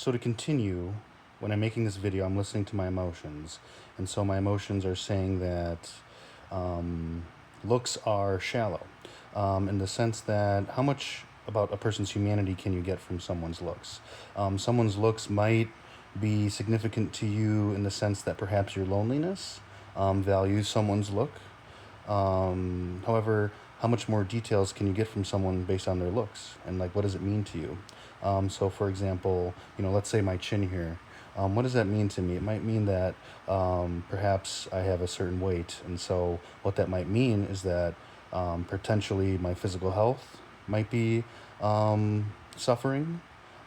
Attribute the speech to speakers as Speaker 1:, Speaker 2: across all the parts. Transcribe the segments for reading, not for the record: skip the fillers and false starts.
Speaker 1: So to continue, when I'm making this video, I'm listening to my emotions. And so my emotions are saying that looks are shallow, in the sense that how much about a person's humanity can you get from someone's looks? Someone's looks might be significant to you in the sense that perhaps your loneliness values someone's look. However, how much more details can you get from someone based on their looks? And like, what does it mean to you? So for example, let's say my chin here. What does that mean to me? It might mean that perhaps I have a certain weight. And so what that might mean is that potentially my physical health might be suffering.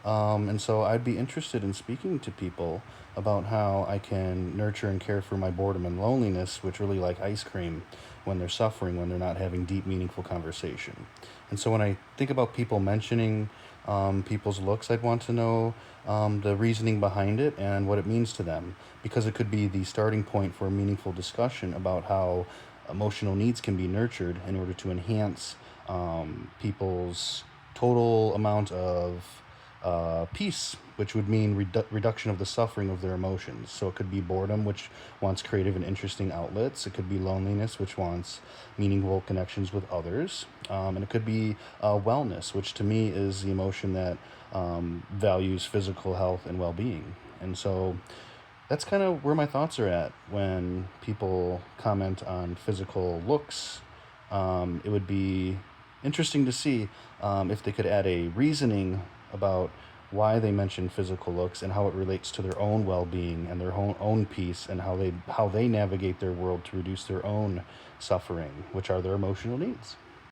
Speaker 1: And so I'd be interested in speaking to people about how I can nurture and care for my boredom and loneliness, which really like ice cream when they're suffering, when they're not having deep, meaningful conversation. And so when I think about people mentioning people's looks, I'd want to know the reasoning behind it and what it means to them, because it could be the starting point for a meaningful discussion about how emotional needs can be nurtured in order to enhance people's total amount of peace, which would mean reduction of the suffering of their emotions. So it could be boredom, which wants creative and interesting outlets. It could be loneliness, which wants meaningful connections with others. And it could be wellness, which to me is the emotion that values physical health and well-being. And so that's kind of where my thoughts are at when people comment on physical looks. It would be interesting to see if they could add a reasoning about why they mention physical looks and how it relates to their own well-being and their own peace, and how they navigate their world to reduce their own suffering, which are their emotional needs.